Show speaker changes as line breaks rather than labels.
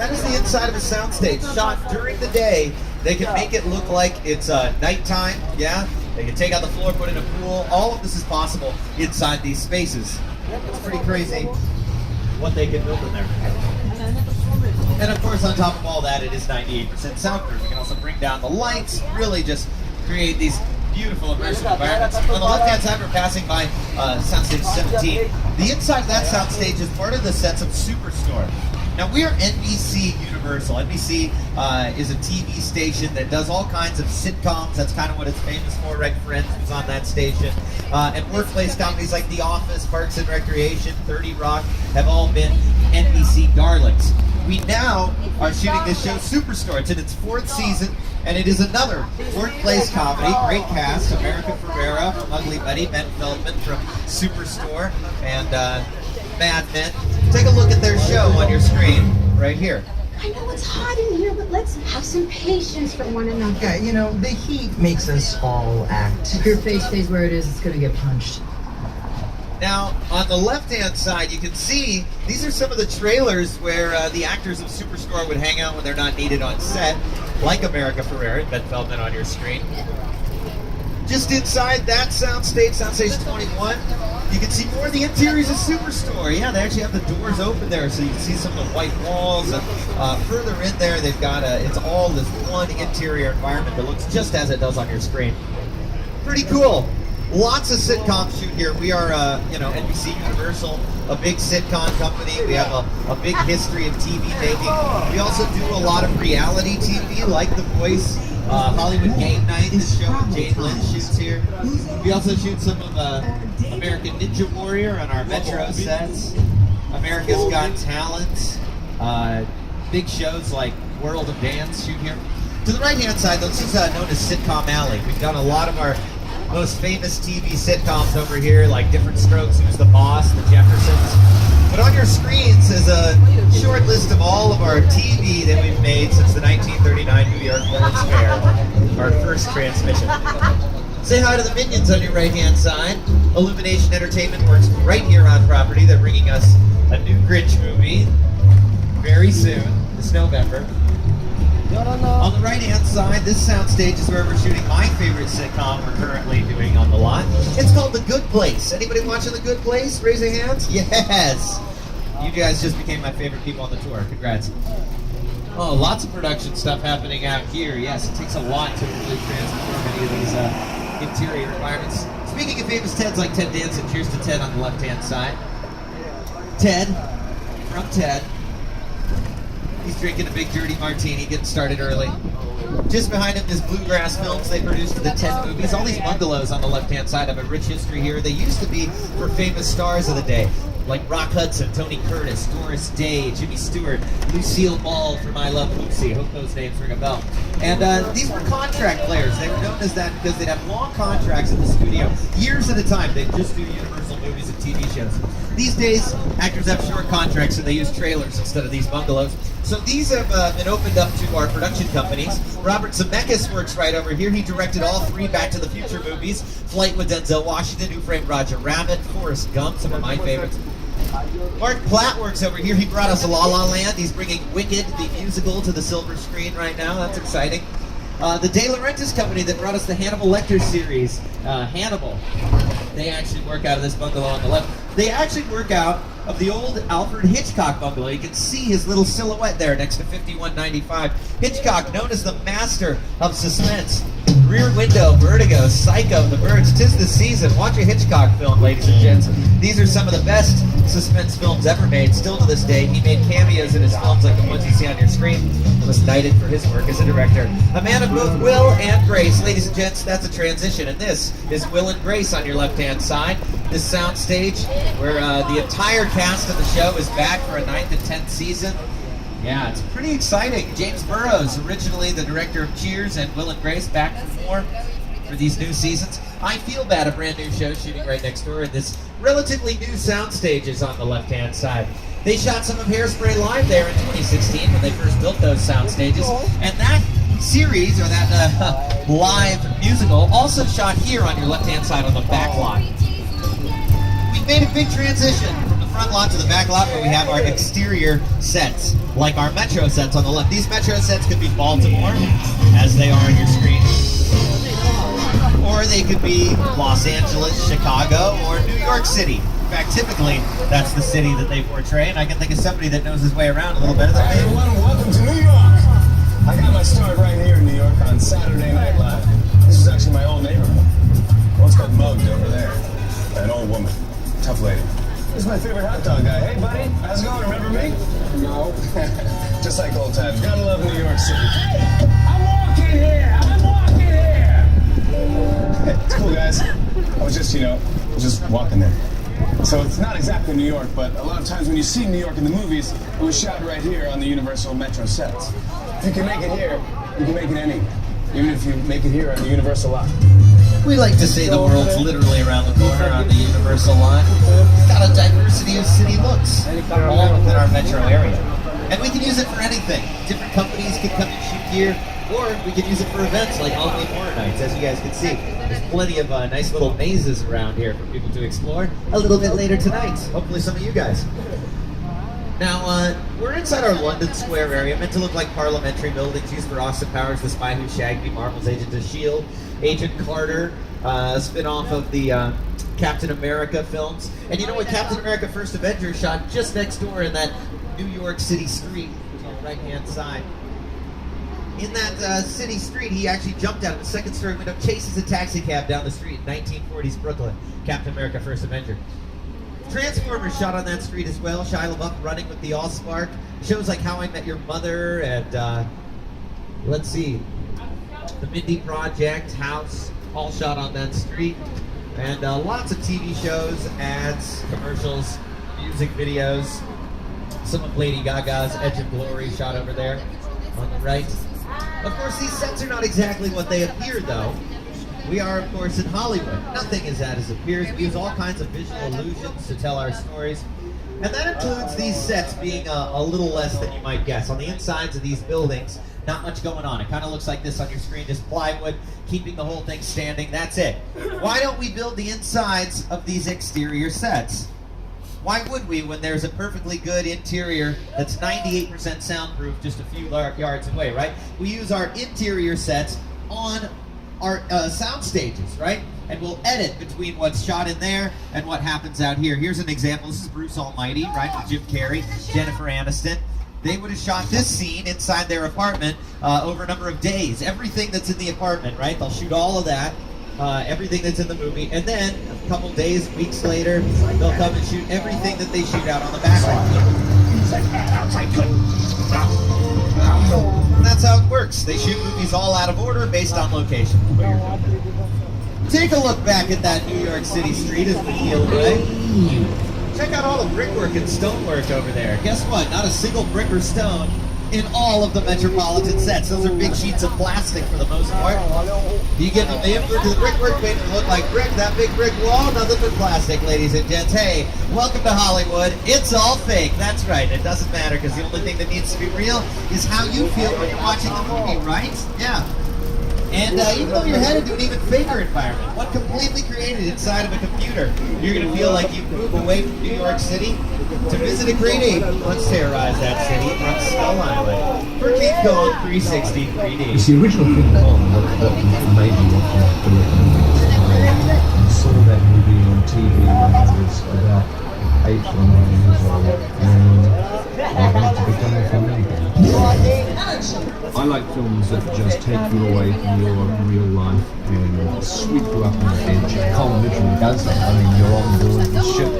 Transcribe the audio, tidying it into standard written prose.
That is the inside of a soundstage. Shot during the day, they can make it look like it's nighttime, yeah? They can take out the floor, put in a pool. All of this is possible inside these spaces. It's pretty crazy what they can build in there. And of course, on top of all that, it is 98% soundproof. You can also bring down the lights, really just create these beautiful immersive environments. On the left-hand side, we're passing by Soundstage 17. The inside of that soundstage is part of the sets of Superstore. Now, we are NBC Universal. NBC is a TV station that does all kinds of sitcoms. That's kind of what it's famous for, right? Friends was on that station. And workplace comedies like The Office, Parks and Recreation, 30 Rock have all been NBC darlings. We now are shooting this show, Superstore. It's in its 4th season, and it is another workplace comedy. Great cast: America Ferrera from Ugly Betty, Ben Feldman from Superstore, and Mad Men. Take a look at their show on your screen right here.
I know it's hot in here, but let's have some patience for one another.
Yeah, you know, the heat makes us all act.
If your face stays where it is, it's gonna get punched.
Now, on the left-hand side, you can see these are some of the trailers where the actors of Superstore would hang out when they're not needed on set, like America Ferrera and Ben Feldman on your screen. Just inside that soundstage, Soundstage 21, you can see more of the interiors of Superstore. Yeah, they actually have the doors open there, so you can see some of the white walls. And further in there, they've got it's all this one interior environment that looks just as it does on your screen. Pretty cool. Lots of sitcoms shoot here. We are, NBC Universal, a big sitcom company. We have a big history of TV making. We also do a lot of reality TV, like The Voice, Hollywood Game Night, this show with Jane Lynch shoots here. We also shoot some of American Ninja Warrior on our Metro sets, America's Got Talent, big shows like World of Dance shoot here. To the right-hand side, this is known as Sitcom Alley. We've done a lot of our most famous TV sitcoms over here, like Different Strokes, Who's the Boss, The Jeffersons. But on your screens is a short list of all of our TV that we've made since the 1939 New York World's Fair, our first transmission. Say hi to the Minions on your right-hand side. Illumination Entertainment works right here on property. They're bringing us a new Grinch movie very soon, this November. On the right-hand side, this soundstage is where we're shooting my favorite sitcom we're currently doing on the lot. It's called The Good Place. Anybody watching The Good Place? Raise your hands. Yes! You guys just became my favorite people on the tour. Congrats. Oh, lots of production stuff happening out here. Yes, it takes a lot to really transform any of these interior environments. Speaking of famous Teds like Ted Danson, cheers to Ted on the left-hand side. Ted, from Ted. He's drinking a big dirty martini, getting started early. Just behind him is Bluegrass Films. They produced the 10 movies. All these bungalows on the left-hand side have a rich history here. They used to be for famous stars of the day, like Rock Hudson, Tony Curtis, Doris Day, Jimmy Stewart, Lucille Ball from I Love Lucy. Hope those names ring a bell. And these were contract players. They were known as that because they'd have long contracts in the studio, years at a time. They'd just do Universal movies and TV shows. These days, actors have short contracts, so they use trailers instead of these bungalows. So these have been opened up to our production companies. Robert Zemeckis works right over here. He directed all 3 Back to the Future movies. Flight with Denzel Washington, Who Framed Roger Rabbit, Forrest Gump, some of my favorites. Mark Platt works over here. He brought us La La Land. He's bringing Wicked, the musical, to the silver screen right now. That's exciting. The De Laurentiis company that brought us the Hannibal Lecter series, Hannibal, they actually work out of this bungalow on the left. They actually work out of the old Alfred Hitchcock bungalow. You can see his little silhouette there next to 5195. Hitchcock, known as the master of suspense. Rear Window, Vertigo, Psycho, The Birds, 'Tis the Season. Watch a Hitchcock film, ladies and gents. These are some of the best suspense films ever made, still to this day. He made cameos in his films like the ones you see on your screen. He was knighted for his work as a director. A man of both will and grace. Ladies and gents, that's a transition. And this is Will and Grace on your left-hand side. This soundstage where the entire cast of the show is back for a 9th and 10th season. Yeah, it's pretty exciting. James Burrows, originally the director of Cheers and Will and Grace, back for more for these new seasons. I Feel Bad, a brand new show shooting right next door, and this relatively new soundstage is on the left-hand side. They shot some of Hairspray Live there in 2016 when they first built those sound stages. And that series, or that live musical, also shot here on your left-hand side on the back lot. We've made a big transition from the front front lot to the back lot where we have our exterior sets, like our Metro sets on the left. These Metro sets could be Baltimore, as they are on your screen, or they could be Los Angeles, Chicago, or New York City. In fact, typically, that's the city that they portray, and I can think of somebody that knows his way around a little better than
Hey
me.
everyone, welcome to New York. I got my start right here in New York on Saturday Night Live. This is actually my old neighborhood. Once got mugged over there. An old woman, tough lady. This is my favorite hot dog guy. Hey buddy, how's it going? Remember me? No. Just like old times. Gotta love New York City. Hey, I'm walking here. It's cool, guys. I was just walking there. So it's not exactly New York, but a lot of times when you see New York in the movies, it was shot right here on the Universal Metro sets. If you can make it here, you can make it anywhere. Even if you make it here on the Universal lot.
We like to say the world's literally around the corner on the Universal lot. It's got a diversity of city looks, all within our metro area. And we can use it for anything. Different companies can come and shoot here, or we can use it for events like Halloween Horror Nights, as you guys can see. There's plenty of nice little mazes around here for people to explore a little bit later tonight. Hopefully some of you guys. Now, we're inside our London Square area, meant to look like parliamentary buildings used for Austin Powers, The Spy Who Shagged Me, Marvel's Agent of S.H.I.E.L.D., Agent Carter, spin-off of the Captain America films. And you know what? Captain America First Avenger shot just next door in that New York City street on the right-hand side. In that city street, he actually jumped out of the second-story window, chases a taxi cab down the street in 1940s Brooklyn. Captain America First Avenger. Transformers shot on that street as well. Shia LaBeouf running with the Allspark. Shows like How I Met Your Mother and let's see, The Mindy Project, House, all shot on that street. And lots of TV shows, ads, commercials, music videos. Some of Lady Gaga's Edge of Glory shot over there on the right. Of course, these sets are not exactly what they appear, though. We are, of course, in Hollywood. Nothing is as it appears. We use all kinds of visual illusions to tell our stories. And that includes these sets being a little less than you might guess. On the insides of these buildings, not much going on. It kind of looks like this on your screen, just plywood, keeping the whole thing standing. That's it. Why don't we build the insides of these exterior sets? Why would we when there's a perfectly good interior that's 98% soundproof just a few yards away, right? We use our interior sets on our sound stages, right? And we'll edit between what's shot in there and what happens out here. Here's an example. This is Bruce Almighty, right? With Jim Carrey, Jennifer Aniston. They would have shot this scene inside their apartment over a number of days. Everything that's in the apartment, right? They'll shoot all of that, everything that's in the movie. And then a couple days, weeks later, they'll come and shoot everything that they shoot out on the back lot. And that's how it works. They shoot movies all out of order based on location. Take a look back at that New York City street as we peel away. Check out all the brickwork and stonework over there. Guess what? Not a single brick or stone in all of the Metropolitan sets. Those are big sheets of plastic for the most part. You get from the inward to the brickwork, made it look like brick. That big brick wall, nothing but plastic, ladies and gents. Hey, welcome to Hollywood. It's all fake. That's right. It doesn't matter because the only thing that needs to be real is how you feel when you're watching the movie, right? Yeah. And even though you're headed to an even faker environment, one completely created inside of a computer, you're going to feel like you move away from New York City to visit a great ape once terrorized that city on Skull Island. For King Kong 360 3D.
It's the original King Kong that made me want to look at it. I saw that movie on TV when I was about 8 or 9 years old, and I wanted to become a filmmaker. I like films that just take you away from your real life and sweep you up on the edge. Kong literally does that. I mean, you're on board the ship.